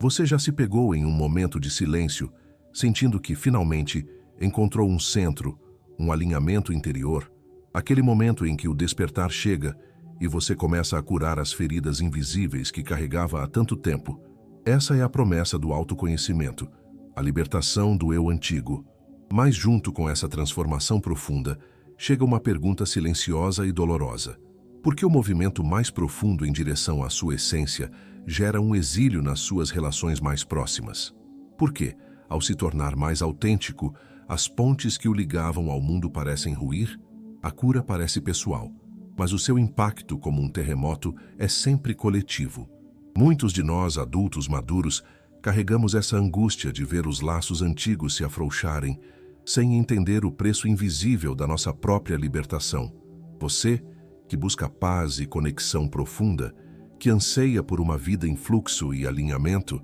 Você já se pegou em um momento de silêncio, sentindo que, finalmente, encontrou um centro, um alinhamento interior, aquele momento em que o despertar chega e você começa a curar as feridas invisíveis que carregava há tanto tempo? Essa é a promessa do autoconhecimento, a libertação do eu antigo. Mas junto com essa transformação profunda, chega uma pergunta silenciosa e dolorosa. Por que o movimento mais profundo em direção à sua essência gera um exílio nas suas relações mais próximas? Por que, ao se tornar mais autêntico, as pontes que o ligavam ao mundo parecem ruir? A cura parece pessoal, mas o seu impacto como um terremoto é sempre coletivo. Muitos de nós, adultos maduros, carregamos essa angústia de ver os laços antigos se afrouxarem, sem entender o preço invisível da nossa própria libertação. Você, que busca paz e conexão profunda, que anseia por uma vida em fluxo e alinhamento,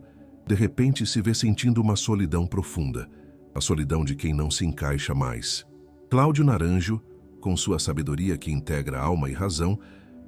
de repente se vê sentindo uma solidão profunda, a solidão de quem não se encaixa mais. Cláudio Naranjo, com sua sabedoria que integra alma e razão,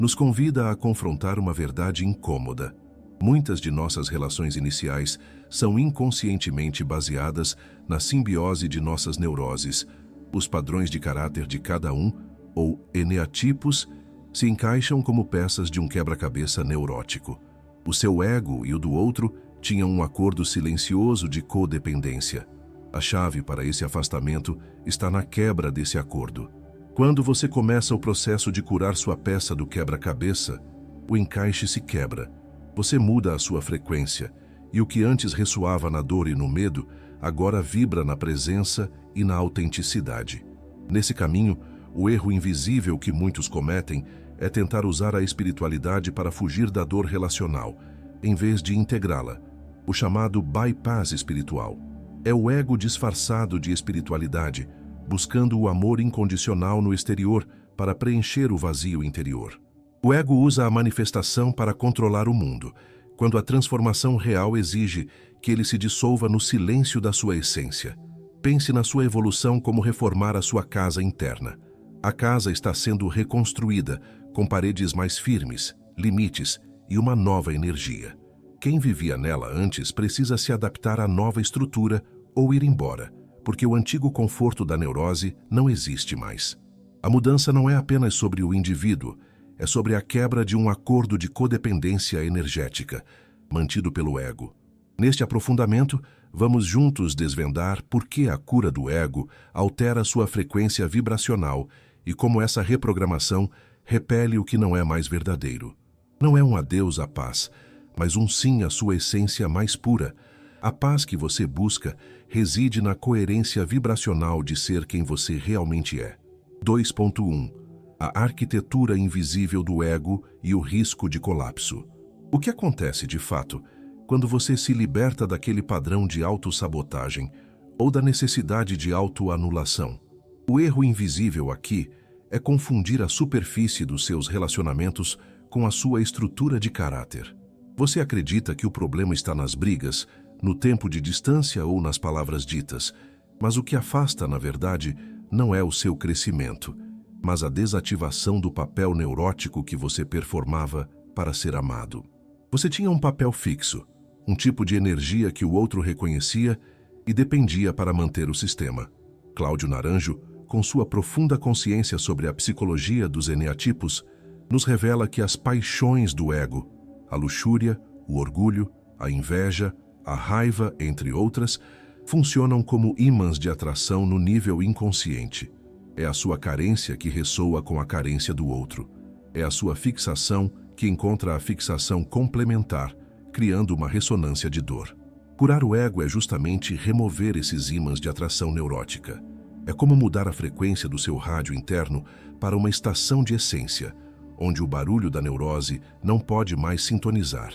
nos convida a confrontar uma verdade incômoda. Muitas de nossas relações iniciais são inconscientemente baseadas na simbiose de nossas neuroses. Os padrões de caráter de cada um, ou eneatipos, se encaixam como peças de um quebra-cabeça neurótico. O seu ego e o do outro tinham um acordo silencioso de codependência. A chave para esse afastamento está na quebra desse acordo. Quando você começa o processo de curar sua peça do quebra-cabeça, o encaixe se quebra. Você muda a sua frequência, e o que antes ressoava na dor e no medo, agora vibra na presença e na autenticidade. Nesse caminho, o erro invisível que muitos cometem é tentar usar a espiritualidade para fugir da dor relacional, em vez de integrá-la, o chamado bypass espiritual. É o ego disfarçado de espiritualidade, buscando o amor incondicional no exterior para preencher o vazio interior. O ego usa a manifestação para controlar o mundo, quando a transformação real exige que ele se dissolva no silêncio da sua essência. Pense na sua evolução como reformar a sua casa interna. A casa está sendo reconstruída, com paredes mais firmes, limites e uma nova energia. Quem vivia nela antes precisa se adaptar à nova estrutura ou ir embora, porque o antigo conforto da neurose não existe mais. A mudança não é apenas sobre o indivíduo, é sobre a quebra de um acordo de codependência energética, mantido pelo ego. Neste aprofundamento, vamos juntos desvendar por que a cura do ego altera sua frequência vibracional e como essa reprogramação repele o que não é mais verdadeiro. Não é um adeus à paz, mas um sim à sua essência mais pura. A paz que você busca reside na coerência vibracional de ser quem você realmente é. 2.1. A arquitetura invisível do ego e o risco de colapso. O que acontece, de fato, quando você se liberta daquele padrão de autossabotagem ou da necessidade de autoanulação? O erro invisível aqui é confundir a superfície dos seus relacionamentos com a sua estrutura de caráter. Você acredita que o problema está nas brigas, no tempo de distância ou nas palavras ditas, mas o que afasta, na verdade, não é o seu crescimento, mas a desativação do papel neurótico que você performava para ser amado. Você tinha um papel fixo, um tipo de energia que o outro reconhecia e dependia para manter o sistema. Cláudio Naranjo, com sua profunda consciência sobre a psicologia dos eneatipos, nos revela que as paixões do ego, a luxúria, o orgulho, a inveja, a raiva, entre outras, funcionam como ímãs de atração no nível inconsciente. É a sua carência que ressoa com a carência do outro. É a sua fixação que encontra a fixação complementar, criando uma ressonância de dor. Curar o ego é justamente remover esses ímãs de atração neurótica. É como mudar a frequência do seu rádio interno para uma estação de essência, onde o barulho da neurose não pode mais sintonizar.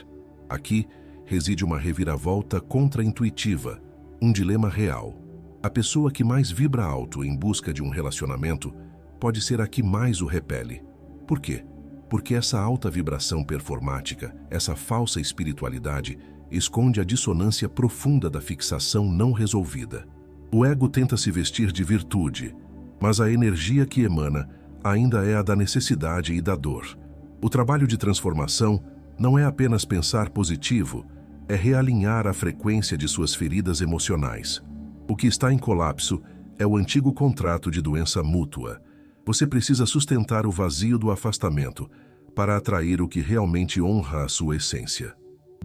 Aqui reside uma reviravolta contra-intuitiva, um dilema real. A pessoa que mais vibra alto em busca de um relacionamento pode ser a que mais o repele. Por quê? Porque essa alta vibração performática, essa falsa espiritualidade, esconde a dissonância profunda da fixação não resolvida. O ego tenta se vestir de virtude, mas a energia que emana ainda é a da necessidade e da dor. O trabalho de transformação não é apenas pensar positivo, é realinhar a frequência de suas feridas emocionais. O que está em colapso é o antigo contrato de doença mútua. Você precisa sustentar o vazio do afastamento para atrair o que realmente honra a sua essência.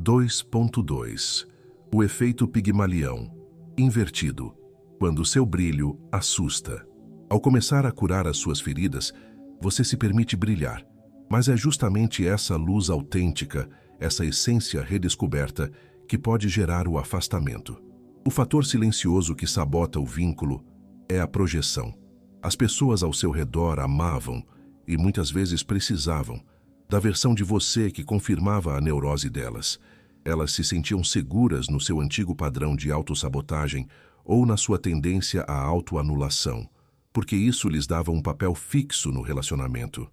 2.2. O efeito Pigmalião, invertido, quando seu brilho assusta. Ao começar a curar as suas feridas, você se permite brilhar, mas é justamente essa luz autêntica, essa essência redescoberta, que pode gerar o afastamento. O fator silencioso que sabota o vínculo é a projeção. As pessoas ao seu redor amavam, e muitas vezes precisavam, da versão de você que confirmava a neurose delas. Elas se sentiam seguras no seu antigo padrão de autossabotagem ou na sua tendência à autoanulação, porque isso lhes dava um papel fixo no relacionamento.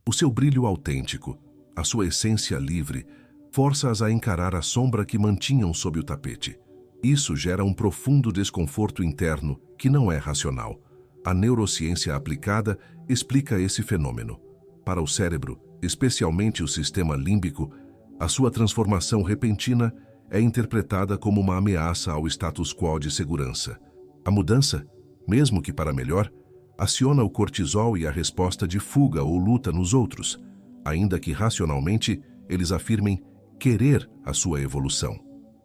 O seu brilho autêntico, a sua essência livre, força-as a encarar a sombra que mantinham sob o tapete. Isso gera um profundo desconforto interno que não é racional. A neurociência aplicada explica esse fenômeno. Para o cérebro, especialmente o sistema límbico, a sua transformação repentina é interpretada como uma ameaça ao status quo de segurança. A mudança, mesmo que para melhor, aciona o cortisol e a resposta de fuga ou luta nos outros, ainda que racionalmente eles afirmem querer a sua evolução.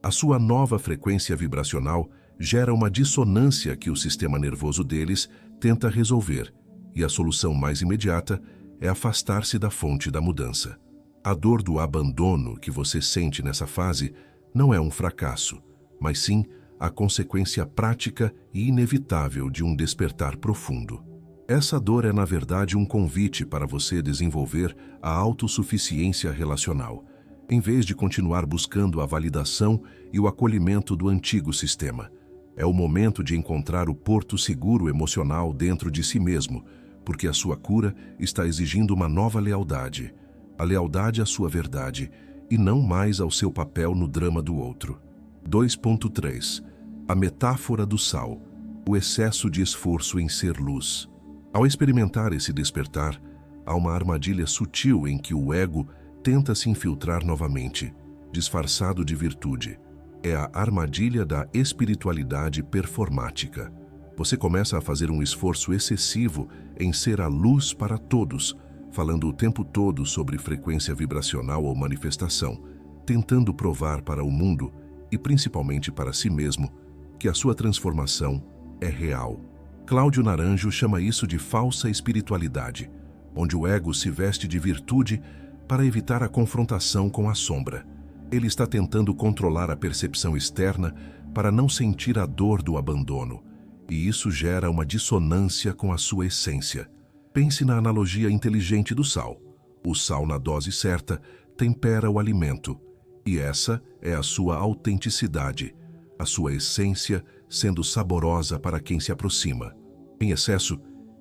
A sua nova frequência vibracional gera uma dissonância que o sistema nervoso deles tenta resolver, e a solução mais imediata é afastar-se da fonte da mudança. A dor do abandono que você sente nessa fase não é um fracasso, mas sim a consequência prática e inevitável de um despertar profundo. Essa dor é, na verdade, um convite para você desenvolver a autossuficiência relacional, em vez de continuar buscando a validação e o acolhimento do antigo sistema. É o momento de encontrar o porto seguro emocional dentro de si mesmo, porque a sua cura está exigindo uma nova lealdade, a lealdade à sua verdade, e não mais ao seu papel no drama do outro. 2.3. A metáfora do sal, o excesso de esforço em ser luz. Ao experimentar esse despertar, há uma armadilha sutil em que o ego tenta se infiltrar novamente, disfarçado de virtude. É a armadilha da espiritualidade performática. Você começa a fazer um esforço excessivo em ser a luz para todos, falando o tempo todo sobre frequência vibracional ou manifestação, tentando provar para o mundo, e principalmente para si mesmo, que a sua transformação é real. Cláudio Naranjo chama isso de falsa espiritualidade, onde o ego se veste de virtude para evitar a confrontação com a sombra. Ele está tentando controlar a percepção externa para não sentir a dor do abandono, e isso gera uma dissonância com a sua essência. Pense na analogia inteligente do sal. O sal, na dose certa, tempera o alimento, e essa é a sua autenticidade, a sua essência sendo saborosa para quem se aproxima. Em excesso,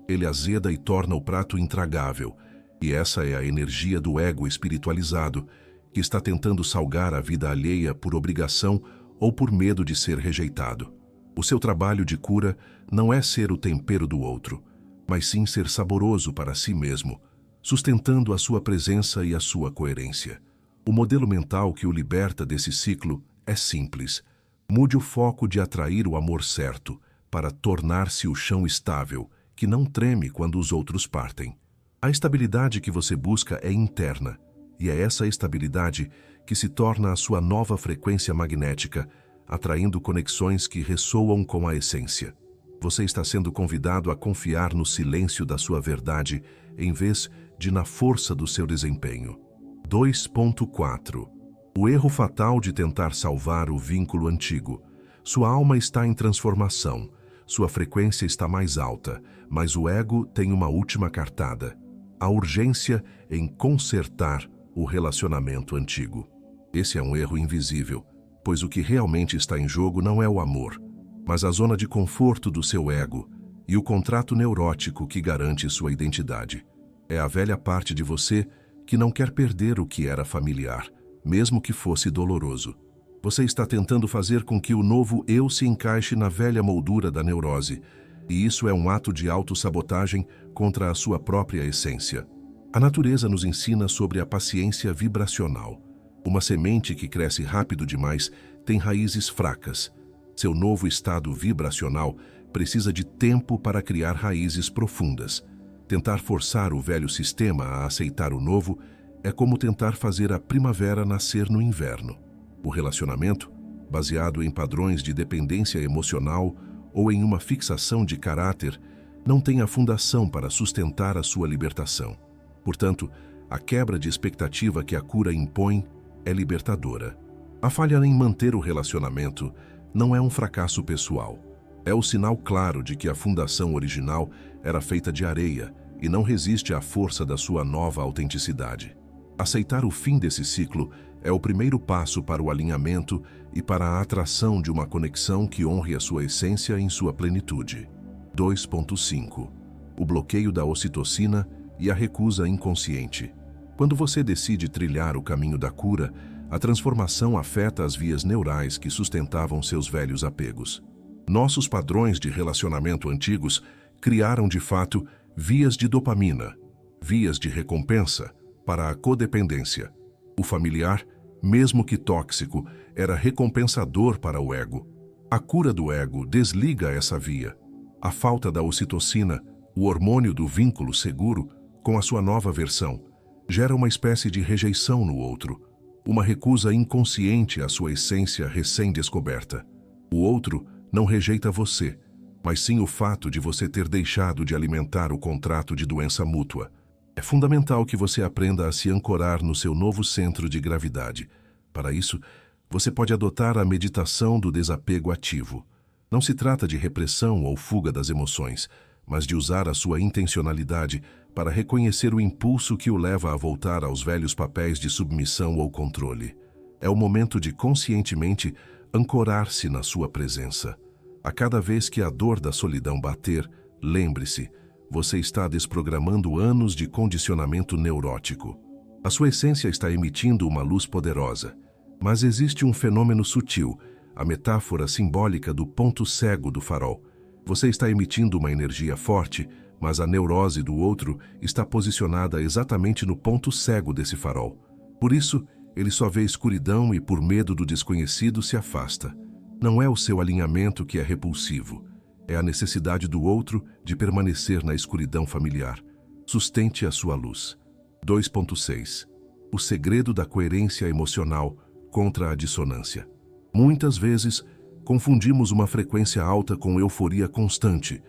ele azeda e torna o prato intragável, e essa é a energia do ego espiritualizado, que está tentando salgar a vida alheia por obrigação ou por medo de ser rejeitado. O seu trabalho de cura não é ser o tempero do outro, mas sim ser saboroso para si mesmo, sustentando a sua presença e a sua coerência. O modelo mental que o liberta desse ciclo é simples. Mude o foco de atrair o amor certo para tornar-se o chão estável, que não treme quando os outros partem. A estabilidade que você busca é interna, e é essa estabilidade que se torna a sua nova frequência magnética, atraindo conexões que ressoam com a essência. Você está sendo convidado a confiar no silêncio da sua verdade, em vez de na força do seu desempenho. 2.4. O erro fatal de tentar salvar o vínculo antigo. Sua alma está em transformação, sua frequência está mais alta, mas o ego tem uma última cartada: a urgência em consertar o relacionamento antigo. Esse é um erro invisível, pois o que realmente está em jogo não é o amor, mas a zona de conforto do seu ego e o contrato neurótico que garante sua identidade. É a velha parte de você que não quer perder o que era familiar, mesmo que fosse doloroso. Você está tentando fazer com que o novo eu se encaixe na velha moldura da neurose, e isso é um ato de autossabotagem contra a sua própria essência. A natureza nos ensina sobre a paciência vibracional. Uma semente que cresce rápido demais tem raízes fracas. Seu novo estado vibracional precisa de tempo para criar raízes profundas. Tentar forçar o velho sistema a aceitar o novo é como tentar fazer a primavera nascer no inverno. O relacionamento, baseado em padrões de dependência emocional ou em uma fixação de caráter, não tem a fundação para sustentar a sua libertação. Portanto, a quebra de expectativa que a cura impõe é libertadora. A falha em manter o relacionamento não é um fracasso pessoal. É o sinal claro de que a fundação original era feita de areia e não resiste à força da sua nova autenticidade. Aceitar o fim desse ciclo é o primeiro passo para o alinhamento e para a atração de uma conexão que honre a sua essência em sua plenitude. 2.5. O bloqueio da ocitocina e a recusa inconsciente. Quando você decide trilhar o caminho da cura, a transformação afeta as vias neurais que sustentavam seus velhos apegos. Nossos padrões de relacionamento antigos criaram, de fato, vias de dopamina, vias de recompensa para a codependência. O familiar, mesmo que tóxico, era recompensador para o ego. A cura do ego desliga essa via. A falta da ocitocina, o hormônio do vínculo seguro, com a sua nova versão, gera uma espécie de rejeição no outro, uma recusa inconsciente à sua essência recém-descoberta. O outro não rejeita você, mas sim o fato de você ter deixado de alimentar o contrato de doença mútua. É fundamental que você aprenda a se ancorar no seu novo centro de gravidade. Para isso, você pode adotar a meditação do desapego ativo. Não se trata de repressão ou fuga das emoções, mas de usar a sua intencionalidade para reconhecer o impulso que o leva a voltar aos velhos papéis de submissão ou controle. É o momento de conscientemente ancorar-se na sua presença. A cada vez que a dor da solidão bater, lembre-se, você está desprogramando anos de condicionamento neurótico. A sua essência está emitindo uma luz poderosa, mas existe um fenômeno sutil, a metáfora simbólica do ponto cego do farol. Você está emitindo uma energia forte, mas a neurose do outro está posicionada exatamente no ponto cego desse farol. Por isso, ele só vê escuridão e, por medo do desconhecido, se afasta. Não é o seu alinhamento que é repulsivo. É a necessidade do outro de permanecer na escuridão familiar. Sustente a sua luz. 2.6. O segredo da coerência emocional contra a dissonância. Muitas vezes, confundimos uma frequência alta com euforia constante,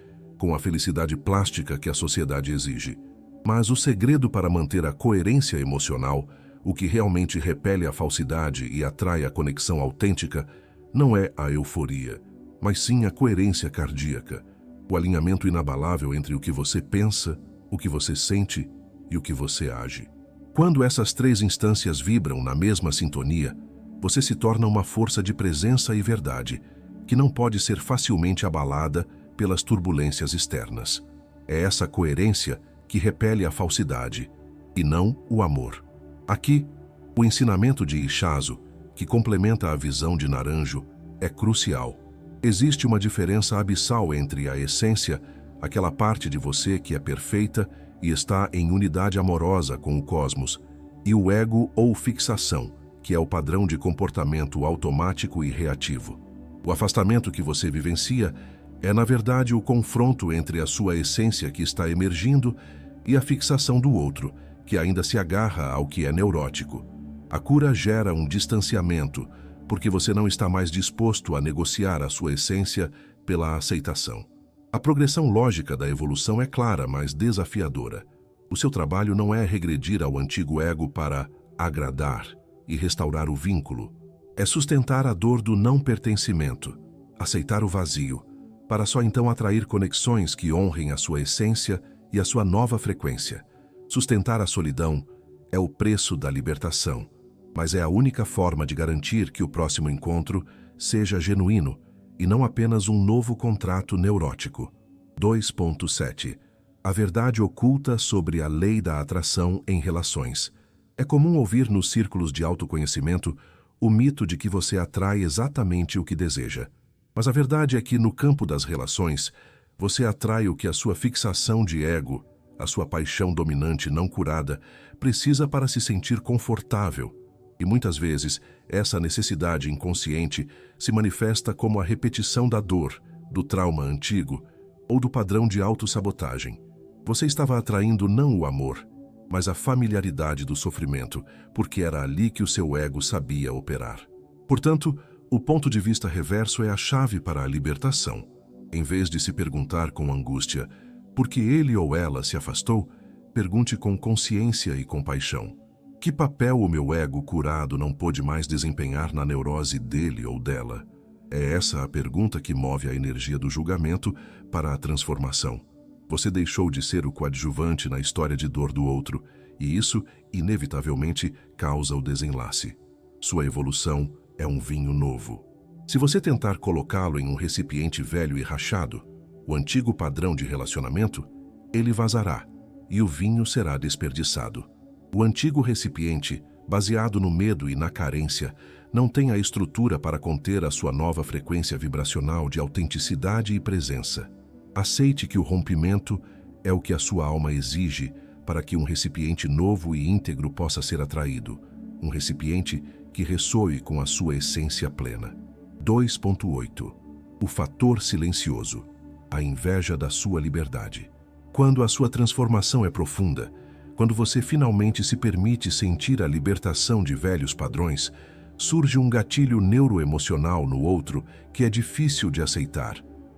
com a felicidade plástica que a sociedade exige. Mas o segredo para manter a coerência emocional, o que realmente repele a falsidade e atrai a conexão autêntica, não é a euforia, mas sim a coerência cardíaca, o alinhamento inabalável entre o que você pensa, o que você sente e o que você age. Quando essas três instâncias vibram na mesma sintonia, você se torna uma força de presença e verdade, que não pode ser facilmente abalada pelas turbulências externas. É essa coerência que repele a falsidade, e não o amor. Aqui, o ensinamento de Ishazu, que complementa a visão de Naranjo, é crucial. Existe uma diferença abissal entre a essência, aquela parte de você que é perfeita e está em unidade amorosa com o cosmos, e o ego ou fixação, que é o padrão de comportamento automático e reativo. O afastamento que você vivencia é, na verdade, o confronto entre a sua essência que está emergindo e a fixação do outro, que ainda se agarra ao que é neurótico. A cura gera um distanciamento, porque você não está mais disposto a negociar a sua essência pela aceitação. A progressão lógica da evolução é clara, mas desafiadora. O seu trabalho não é regredir ao antigo ego para agradar e restaurar o vínculo. É sustentar a dor do não pertencimento, aceitar o vazio, para só então atrair conexões que honrem a sua essência e a sua nova frequência. Sustentar a solidão é o preço da libertação, mas é a única forma de garantir que o próximo encontro seja genuíno e não apenas um novo contrato neurótico. 2.7. A verdade oculta sobre a lei da atração em relações. É comum ouvir nos círculos de autoconhecimento o mito de que você atrai exatamente o que deseja. Mas a verdade é que, no campo das relações, você atrai o que a sua fixação de ego, a sua paixão dominante não curada, precisa para se sentir confortável. E muitas vezes, essa necessidade inconsciente se manifesta como a repetição da dor, do trauma antigo ou do padrão de autossabotagem. Você estava atraindo não o amor, mas a familiaridade do sofrimento, porque era ali que o seu ego sabia operar. Portanto, o ponto de vista reverso é a chave para a libertação. Em vez de se perguntar com angústia por que ele ou ela se afastou, pergunte com consciência e compaixão: que papel o meu ego curado não pôde mais desempenhar na neurose dele ou dela? É essa a pergunta que move a energia do julgamento para a transformação. Você deixou de ser o coadjuvante na história de dor do outro, e isso, inevitavelmente, causa o desenlace. Sua evolução é um vinho novo. Se você tentar colocá-lo em um recipiente velho e rachado, o antigo padrão de relacionamento, ele vazará, e o vinho será desperdiçado. O antigo recipiente, baseado no medo e na carência, não tem a estrutura para conter a sua nova frequência vibracional de autenticidade e presença. Aceite que o rompimento é o que a sua alma exige para que um recipiente novo e íntegro possa ser atraído, um recipiente que ressoe com a sua essência plena. 2.8. O fator silencioso, a inveja da sua liberdade. Quando a sua transformação é profunda, quando você finalmente se permite sentir a libertação de velhos padrões, surge um gatilho neuroemocional no outro que é difícil de aceitar: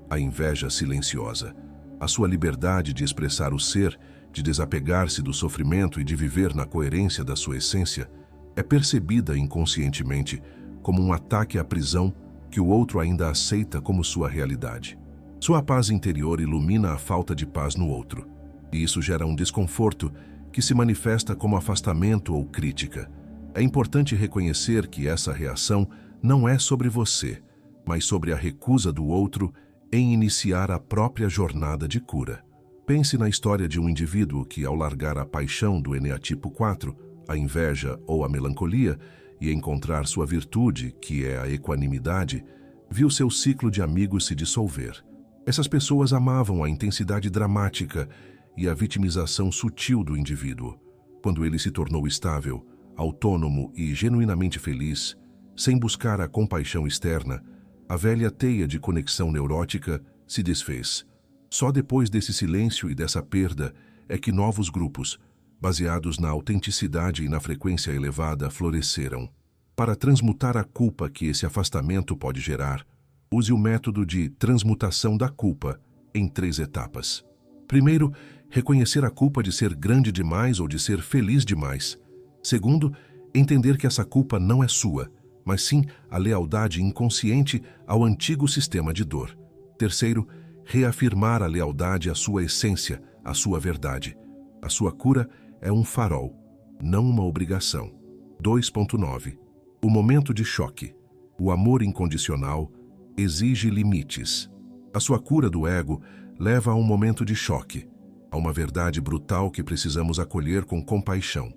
a inveja silenciosa. A sua liberdade de expressar o ser, de desapegar-se do sofrimento e de viver na coerência da sua essência, é percebida inconscientemente como um ataque à prisão que o outro ainda aceita como sua realidade. Sua paz interior ilumina a falta de paz no outro, e isso gera um desconforto que se manifesta como afastamento ou crítica. É importante reconhecer que essa reação não é sobre você, mas sobre a recusa do outro em iniciar a própria jornada de cura. Pense na história de um indivíduo que, ao largar a paixão do eneatipo 4, a inveja ou a melancolia, e encontrar sua virtude, que é a equanimidade, viu seu ciclo de amigos se dissolver. Essas pessoas amavam a intensidade dramática e a vitimização sutil do indivíduo. Quando ele se tornou estável, autônomo e genuinamente feliz, sem buscar a compaixão externa, a velha teia de conexão neurótica se desfez. Só depois desse silêncio e dessa perda é que novos grupos, baseados na autenticidade e na frequência elevada, floresceram. Para transmutar a culpa que esse afastamento pode gerar, use o método de transmutação da culpa em 3 etapas. Primeiro, reconhecer a culpa de ser grande demais ou de ser feliz demais. Segundo, entender que essa culpa não é sua, mas sim a lealdade inconsciente ao antigo sistema de dor. Terceiro, reafirmar a lealdade à sua essência, à sua verdade. A sua cura é um farol, não uma obrigação. 2.9. O momento de choque. O amor incondicional exige limites. A sua cura do ego leva a um momento de choque, a uma verdade brutal que precisamos acolher com compaixão.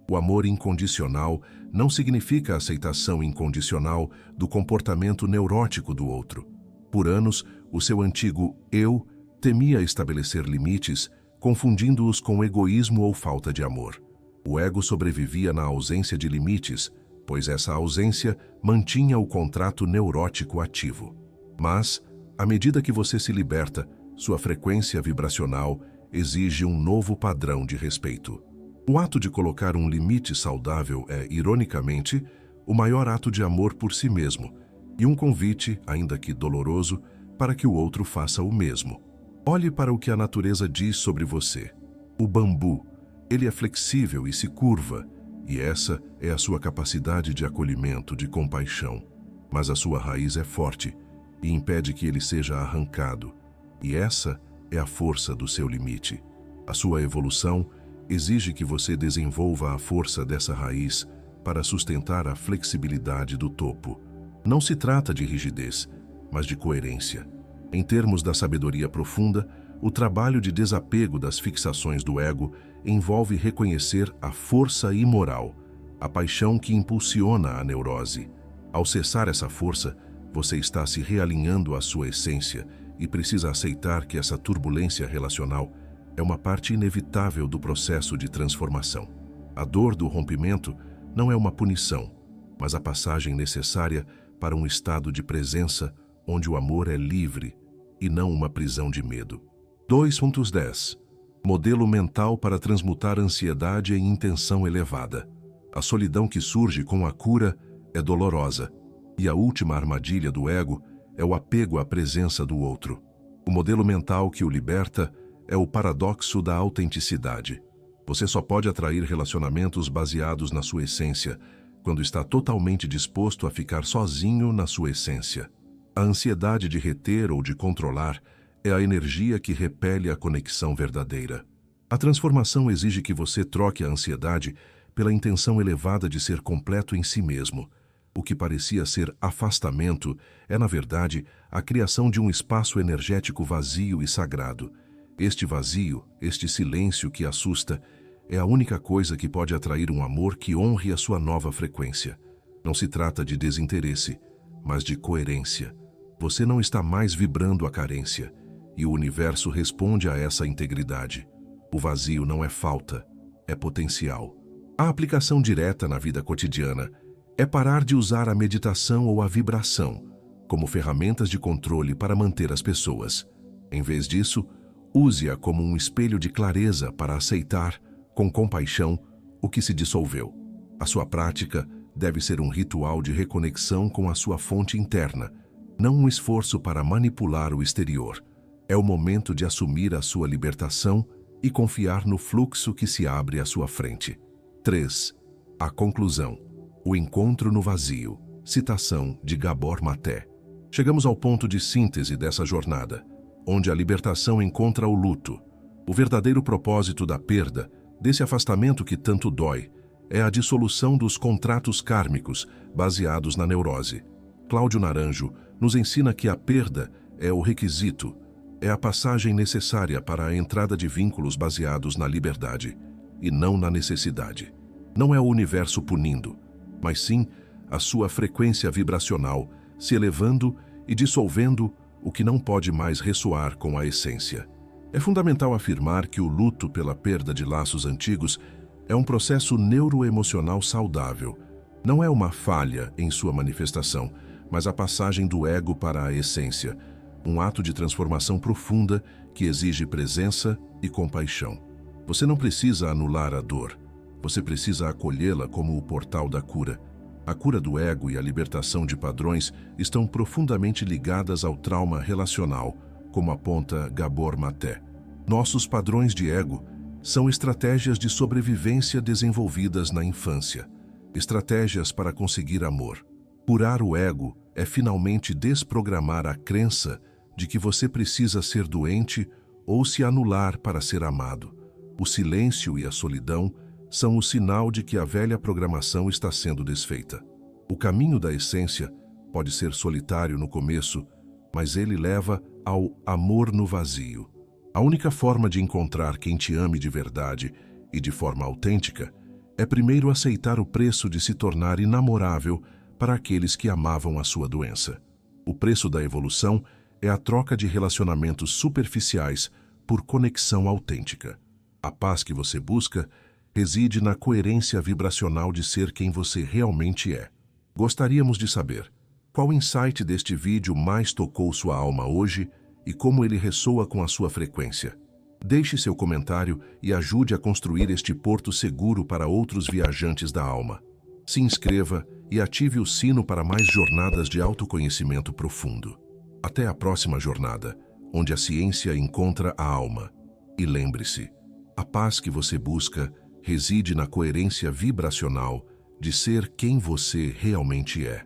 O amor incondicional não significa a aceitação incondicional do comportamento neurótico do outro. Por anos, o seu antigo eu temia estabelecer limites, confundindo-os com egoísmo ou falta de amor. O ego sobrevivia na ausência de limites, pois essa ausência mantinha o contrato neurótico ativo. Mas, à medida que você se liberta, sua frequência vibracional exige um novo padrão de respeito. O ato de colocar um limite saudável é, ironicamente, o maior ato de amor por si mesmo, e um convite, ainda que doloroso, para que o outro faça o mesmo. Olhe para o que a natureza diz sobre você. O bambu, ele é flexível e se curva, e essa é a sua capacidade de acolhimento, de compaixão. Mas a sua raiz é forte e impede que ele seja arrancado, e essa é a força do seu limite. A sua evolução exige que você desenvolva a força dessa raiz para sustentar a flexibilidade do topo. Não se trata de rigidez, mas de coerência. Em termos da sabedoria profunda, o trabalho de desapego das fixações do ego envolve reconhecer a força imoral, a paixão que impulsiona a neurose. Ao cessar essa força, você está se realinhando à sua essência e precisa aceitar que essa turbulência relacional é uma parte inevitável do processo de transformação. A dor do rompimento não é uma punição, mas a passagem necessária para um estado de presença onde o amor é livre e não uma prisão de medo. 2.10. Modelo mental para transmutar ansiedade em intenção elevada. A solidão que surge com a cura é dolorosa, e a última armadilha do ego é o apego à presença do outro. O modelo mental que o liberta é o paradoxo da autenticidade. Você só pode atrair relacionamentos baseados na sua essência quando está totalmente disposto a ficar sozinho na sua essência. A ansiedade de reter ou de controlar é a energia que repele a conexão verdadeira. A transformação exige que você troque a ansiedade pela intenção elevada de ser completo em si mesmo. O que parecia ser afastamento é, na verdade, a criação de um espaço energético vazio e sagrado. Este vazio, este silêncio que assusta, é a única coisa que pode atrair um amor que honre a sua nova frequência. Não se trata de desinteresse, mas de coerência. Você não está mais vibrando a carência, e o universo responde a essa integridade. O vazio não é falta, é potencial. A aplicação direta na vida cotidiana é parar de usar a meditação ou a vibração como ferramentas de controle para manter as pessoas. Em vez disso, use-a como um espelho de clareza para aceitar, com compaixão, o que se dissolveu. A sua prática deve ser um ritual de reconexão com a sua fonte interna, não um esforço para manipular o exterior. É o momento de assumir a sua libertação e confiar no fluxo que se abre à sua frente. 3. A conclusão. O encontro no vazio. Citação de Gabor Maté. Chegamos ao ponto de síntese dessa jornada, onde a libertação encontra o luto. O verdadeiro propósito da perda, desse afastamento que tanto dói, é a dissolução dos contratos kármicos baseados na neurose. Cláudio Naranjo nos ensina que a perda é o requisito, é a passagem necessária para a entrada de vínculos baseados na liberdade e não na necessidade. Não é o universo punindo, mas sim a sua frequência vibracional se elevando e dissolvendo o que não pode mais ressoar com a essência. É fundamental afirmar que o luto pela perda de laços antigos é um processo neuroemocional saudável. Não é uma falha em sua manifestação, mas a passagem do ego para a essência, um ato de transformação profunda que exige presença e compaixão. Você não precisa anular a dor, você precisa acolhê-la como o portal da cura. A cura do ego e a libertação de padrões estão profundamente ligadas ao trauma relacional, como aponta Gabor Maté. Nossos padrões de ego são estratégias de sobrevivência desenvolvidas na infância, estratégias para conseguir amor. Curar o ego é finalmente desprogramar a crença de que você precisa ser doente ou se anular para ser amado. O silêncio e a solidão são o sinal de que a velha programação está sendo desfeita. O caminho da essência pode ser solitário no começo, mas ele leva ao amor no vazio. A única forma de encontrar quem te ame de verdade e de forma autêntica é primeiro aceitar o preço de se tornar inamorável para aqueles que amavam a sua doença. O preço da evolução é a troca de relacionamentos superficiais por conexão autêntica. A paz que você busca reside na coerência vibracional de ser quem você realmente é. Gostaríamos de saber qual insight deste vídeo mais tocou sua alma hoje e como ele ressoa com a sua frequência. Deixe seu comentário e ajude a construir este porto seguro para outros viajantes da alma. Se inscreva e ative o sino para mais jornadas de autoconhecimento profundo. Até a próxima jornada, onde a ciência encontra a alma. E lembre-se, a paz que você busca reside na coerência vibracional de ser quem você realmente é.